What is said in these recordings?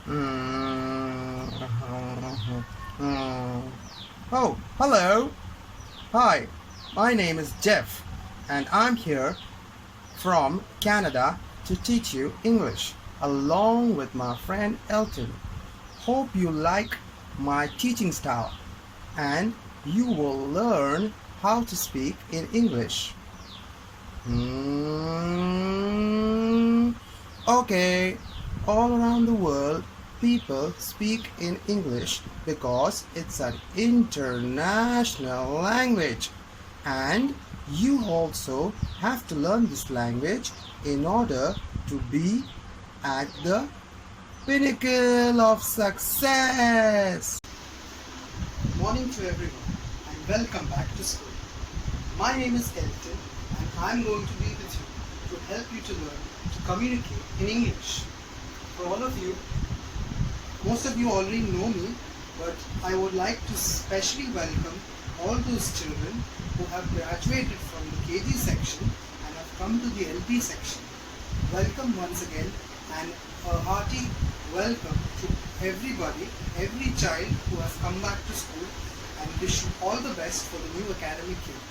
Mm, mm. Oh, hello. Hi, my name is Jeff, and I'm here from Canada to teach you English along with my friend Elton. Hope you like my teaching style and you will learn how to speak in English. Okay, all around the world, people speak in English because it's an international language. And you also have to learn this language in order to be at the pinnacle of success. Morning to everyone and welcome back to school. My name is Elton and I'm going to be with you to help you to learn to communicate in English. For all of you, most of you already know me, but I would like to specially welcome all those children who have graduated from the KG section and have come to the LP section. Welcome once again and a hearty welcome to everybody, every child who has come back to school, and wish you all the best for the new academic year.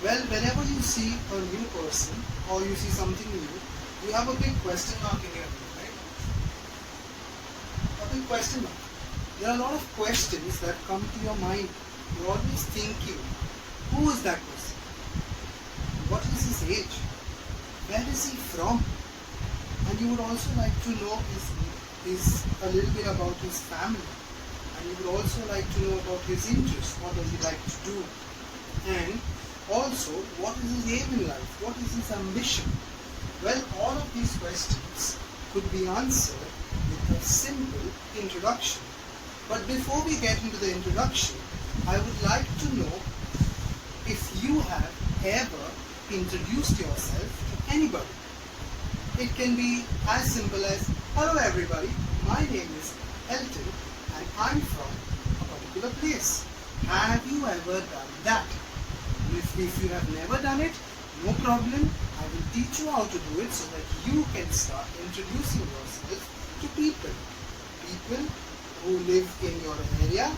Well, whenever you see a new person or you see something new, you have a big question mark in your head, right? A big question mark. There are a lot of questions that come to your mind. You're always thinking, who is that person? What is his age? Where is he from? And you would also like to know his a little bit about his family. And you would also like to know about his interests. What does he like to do? And also, what is his aim in life? What is his ambition? Well, all of these questions could be answered with a simple introduction. But before we get into the introduction, I would like to know if you have ever introduced yourself to anybody. It can be as simple as, hello everybody, my name is Elton and I'm from a particular place. Have you ever done that? If you have never done it, no problem. I will teach you how to do it so that you can start introducing yourself to people. People who live in your area,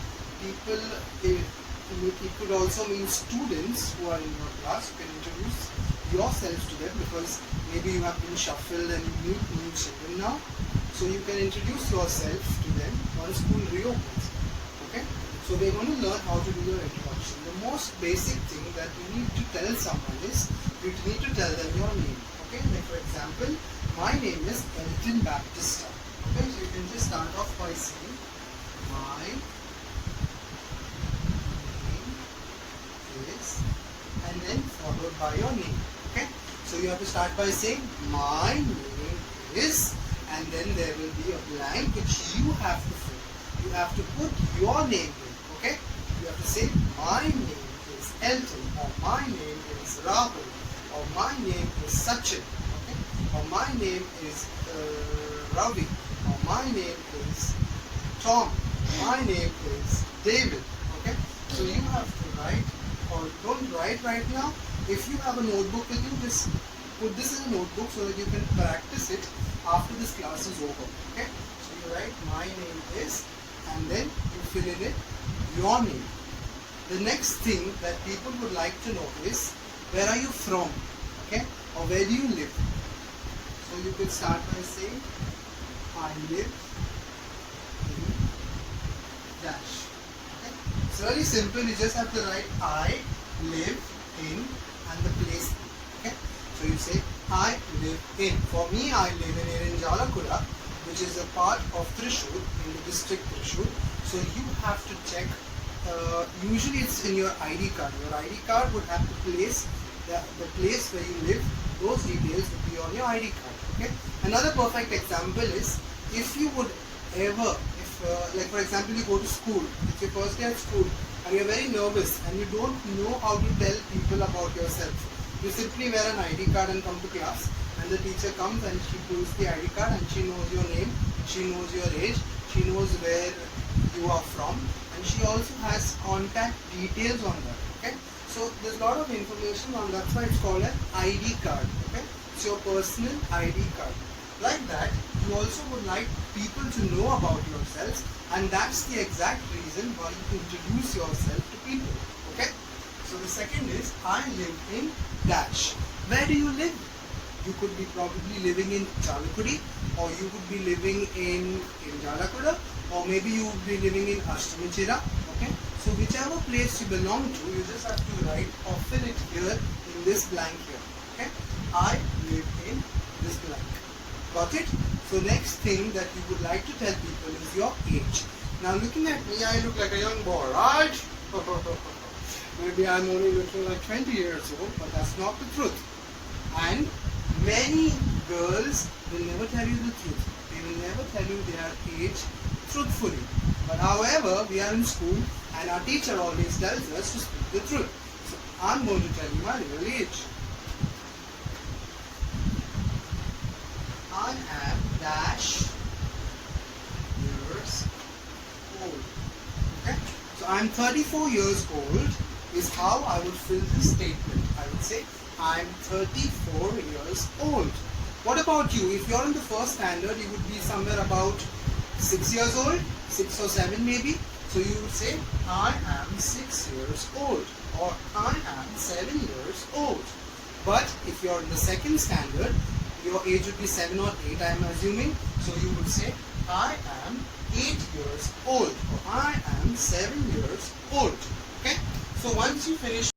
people, it could also mean students who are in your class. You can introduce yourself to them because maybe you have been shuffled and you meet new children now. So you can introduce yourself to them once school reopens. Okay? So we're going to learn how to do your introduction. The most basic thing that you need to tell someone is you need to tell them your name. Okay? Like for example, my name is Elton Baptista. Okay? So you can just start off by saying my name is, and then followed by your name. Okay? So you have to start by saying my name is, and then there will be a blank which you have to fill. You have to put your name in. Okay? You have to say my name is Elton, or my name is Rahul, or my name is Sachin, okay? Or my name is Ravi, or my name is Tom, my name is David. Okay? So you have to write, or don't write right now. If you have a notebook with you, just put this in a notebook so that you can practice it after this class is over. Okay? So you write my name is, and then you fill in it your name. The next thing that people would like to know is, where are you from? Okay? Or where do you live? So you could start by saying, I live in dash. Okay? It's really simple. You just have to write I live in and the place. Okay? So you say, I live in. For me, I live in Irinjalakuda, which is a part of Thrissur, in the district Thrissur. So you have to check, usually it's in your ID card. Your ID card would have to place, the place where you live, those details would be on your ID card. Okay? Another perfect example is, if you would ever, like for example you go to school, it's your first day at school and you're very nervous and you don't know how to tell people about yourself. You simply wear an ID card and come to class, and the teacher comes and she pulls the ID card and she knows your name, she knows your age, she knows where you are from, and she also has contact details on that. Okay? So there's a lot of information on, that's why it's called an ID card. Okay? It's your personal ID card. Like that, you also would like people to know about yourselves, and that's the exact reason why you introduce yourself to people. Okay? So the second is, I live in dash. Where do you live? You could be probably living in Chalakudi, or you could be living in Jalakuda, or maybe you would be living in Ashtamichira. Okay? So whichever place you belong to, you just have to write or fill it here in this blank here. Okay? I live in this blank. Got it? So next thing that you would like to tell people is your age. Now looking at me, I look like a young boy, right? Maybe I'm only looking like 20 years old, but that's not the truth. And many girls will never tell you the truth. They will never tell you their age truthfully. But however, we are in school and our teacher always tells us to speak the truth. So I'm going to tell you my real age. I am dash years old. Okay? So I'm 34 years old is how I would fill this statement. I would say I'm 34 years old. What about you? If you're in the first standard, you would be somewhere about 6 years old, 6 or 7 maybe. So you would say I am 6 years old, or I am 7 years old. But if you're in the second standard, your age would be 7 or 8, I am assuming. So you would say I am 8 years old, or I am 7 years old. Okay? So once you finish